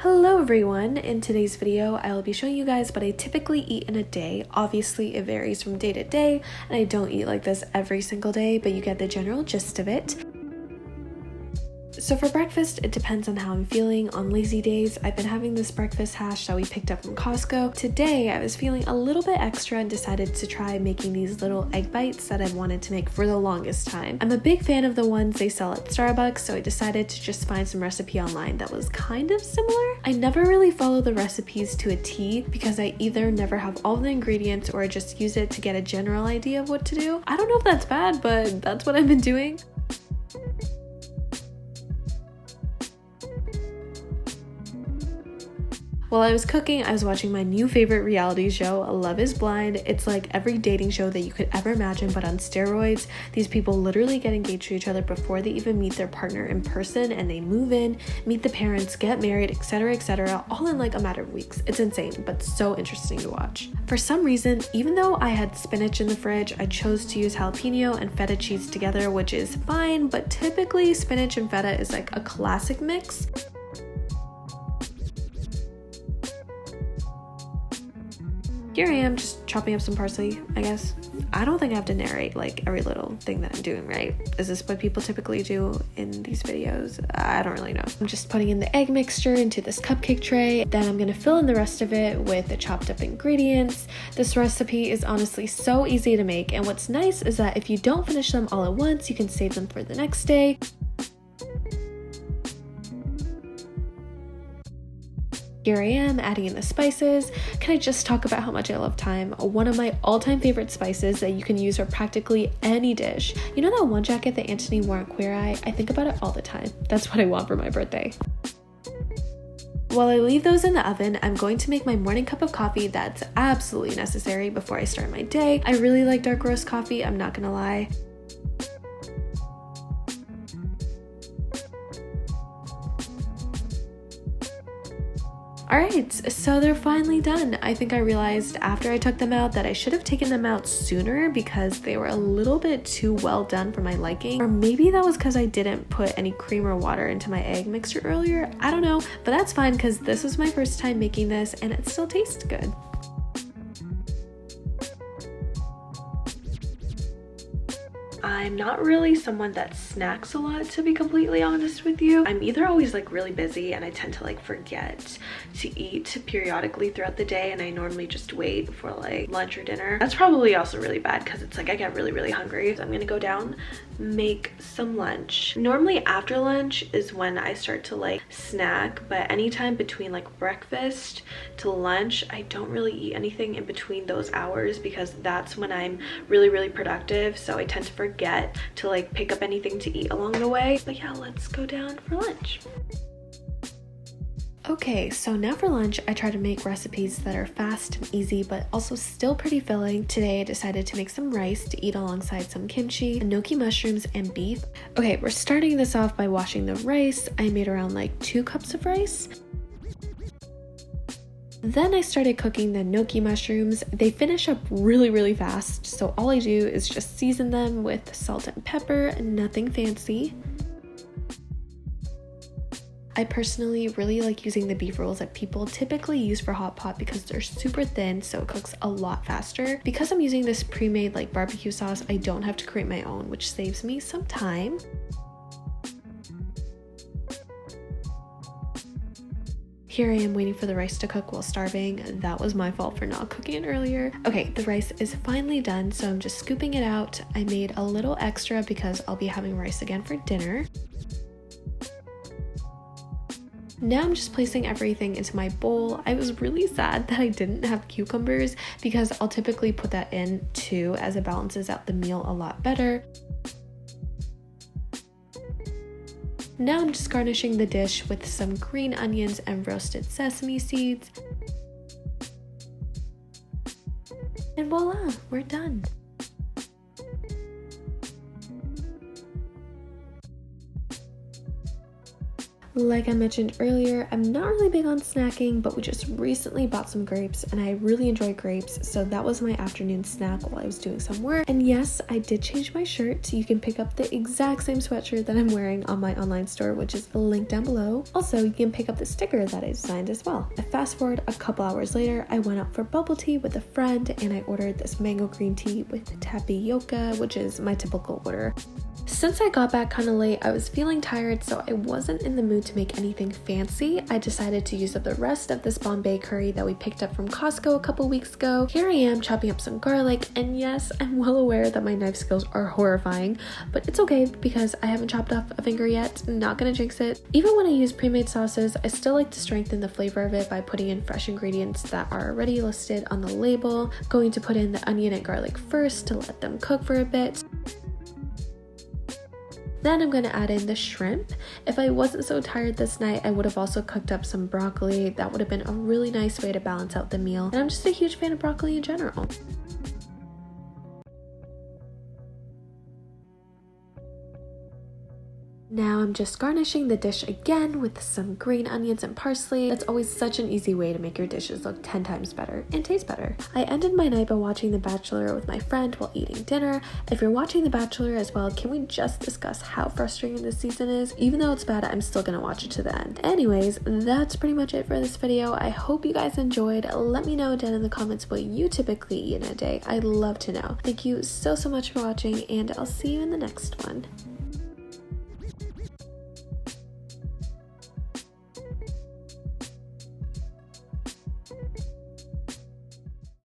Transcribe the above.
Hello everyone! In today's video, I will be showing you guys what I typically eat in a day. Obviously, it varies from day to day, and I don't eat like this every single day, but you get the general gist of it. So for breakfast, it depends on how I'm feeling. On lazy days, I've been having this breakfast hash that we picked up from Costco. Today, I was feeling a little bit extra and decided to try making these little egg bites that I've wanted to make for the longest time. I'm a big fan of the ones they sell at Starbucks, so I decided to just find some recipe online that was kind of similar. I never really follow the recipes to a T because I either never have all the ingredients or I just use it to get a general idea of what to do. I don't know if that's bad, but that's what I've been doing. While I was cooking, I was watching my new favorite reality show, Love is Blind. It's like every dating show that you could ever imagine, but on steroids. These people literally get engaged to each other before they even meet their partner in person, and they move in, meet the parents, get married, etc., all in like a matter of weeks. It's insane, but so interesting to watch. For some reason, even though I had spinach in the fridge, I chose to use jalapeno and feta cheese together, which is fine, but typically spinach and feta is like a classic mix. Here I am just chopping up some parsley, I guess. I don't think I have to narrate like every little thing that I'm doing, right? Is this what people typically do in these videos? I don't really know. I'm just putting in the egg mixture into this cupcake tray. Then I'm gonna fill in the rest of it with the chopped up ingredients. This recipe is honestly so easy to make, and what's nice is that if you don't finish them all at once, you can save them for the next day. Here I am adding in the spices. Can I just talk about how much I love thyme? One of my all-time favorite spices that you can use for practically any dish. You know that one jacket that Antoni wore at Queer Eye? I think about it all the time. That's what I want for my birthday. While I leave those in the oven, I'm going to make my morning cup of coffee that's absolutely necessary before I start my day. I really like dark roast coffee, I'm not gonna lie. Alright, so they're finally done. I think I realized after I took them out that I should have taken them out sooner because they were a little bit too well done for my liking. Or maybe that was because I didn't put any cream or water into my egg mixture earlier. I don't know, but that's fine because this was my first time making this and it still tastes good. I'm not really someone that snacks a lot, to be completely honest with you. I'm either always like really busy and I tend to like forget to eat periodically throughout the day, and I normally just wait for like lunch or dinner. That's probably also really bad because it's like I get really hungry. So I'm gonna go down, make some lunch. Normally after lunch is when I start to like snack, but anytime between like breakfast to lunch, I don't really eat anything in between those hours because that's when I'm really productive. So I tend to forget to like pick up anything to eat along the way. But yeah, let's go down for lunch. Okay, so now for lunch, I try to make recipes that are fast and easy, but also still pretty filling. Today, I decided to make some rice to eat alongside some kimchi, enoki mushrooms, and beef. Okay, we're starting this off by washing the rice. I made around like 2 cups of rice. Then I started cooking the enoki mushrooms. They finish up really fast, so all I do is just season them with salt and pepper, nothing fancy. I personally really like using the beef rolls that people typically use for hot pot because they're super thin, so it cooks a lot faster. Because I'm using this pre-made like barbecue sauce, I don't have to create my own, which saves me some time. Here I am waiting for the rice to cook while starving. That was my fault for not cooking it earlier. Okay, the rice is finally done, so I'm just scooping it out. I made a little extra because I'll be having rice again for dinner. Now I'm just placing everything into my bowl. I was really sad that I didn't have cucumbers because I'll typically put that in too, as it balances out the meal a lot better. Now I'm just garnishing the dish with some green onions and roasted sesame seeds. And voila, we're done. Like I mentioned earlier, I'm not really big on snacking, but we just recently bought some grapes and I really enjoy grapes, so that was my afternoon snack while I was doing some work. And yes, I did change my shirt, so you can pick up the exact same sweatshirt that I'm wearing on my online store, which is linked down below. Also, you can pick up the sticker that I designed as well. I fast forward a couple hours later, I went out for bubble tea with a friend and I ordered this mango green tea with tapioca, which is my typical order. Since I got back kind of late, I was feeling tired, so I wasn't in the mood to make anything fancy. I decided to use up the rest of this Bombay curry that we picked up from Costco a couple weeks ago. Here I am chopping up some garlic, and yes, I'm well aware that my knife skills are horrifying, but it's okay because I haven't chopped off a finger yet, not gonna jinx it. Even when I use pre-made sauces, I still like to strengthen the flavor of it by putting in fresh ingredients that are already listed on the label. Going to put in the onion and garlic first to let them cook for a bit. Then I'm going to add in the shrimp. If I wasn't so tired this night, I would have also cooked up some broccoli. That would have been a really nice way to balance out the meal. And I'm just a huge fan of broccoli in general. Now I'm just garnishing the dish again with some green onions and parsley. That's always such an easy way to make your dishes look 10 times better and taste better. I ended my night by watching The Bachelor with my friend while eating dinner. If you're watching The Bachelor as well, can we just discuss how frustrating this season is? Even though it's bad, I'm still gonna watch it to the end. Anyways, that's pretty much it for this video. I hope you guys enjoyed. Let me know down in the comments what you typically eat in a day. I'd love to know. Thank you so much for watching, and I'll see you in the next one.